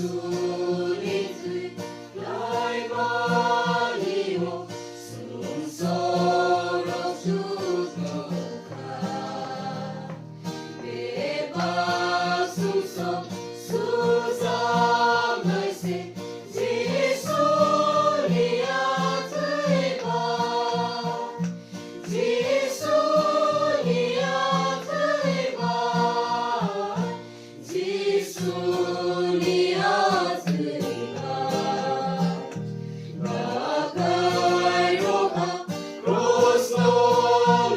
Sulit lai maniho sungsoro susoka bebas sungsong susah maise Jisu lihat tiba Jisu lihat tiba Jisu lihat tiba Bagai roha krosno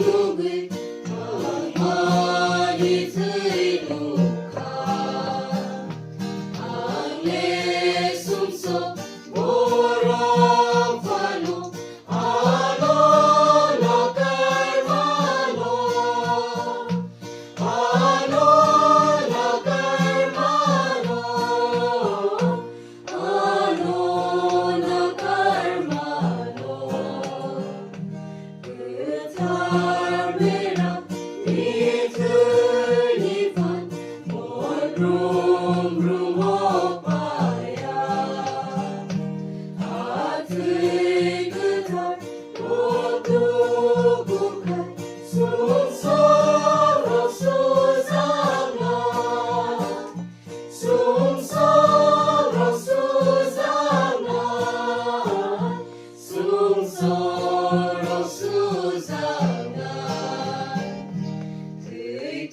lugui Mahmadi tiduka Angle sumso borong fano Ano nakar mano Ano nakar mano Ano nakar mano Getar merah di kehidupan Brum-brum opaya Hati getar untuk bukan Sungsoro susana Sungsoro susana Sungsoro susana Tui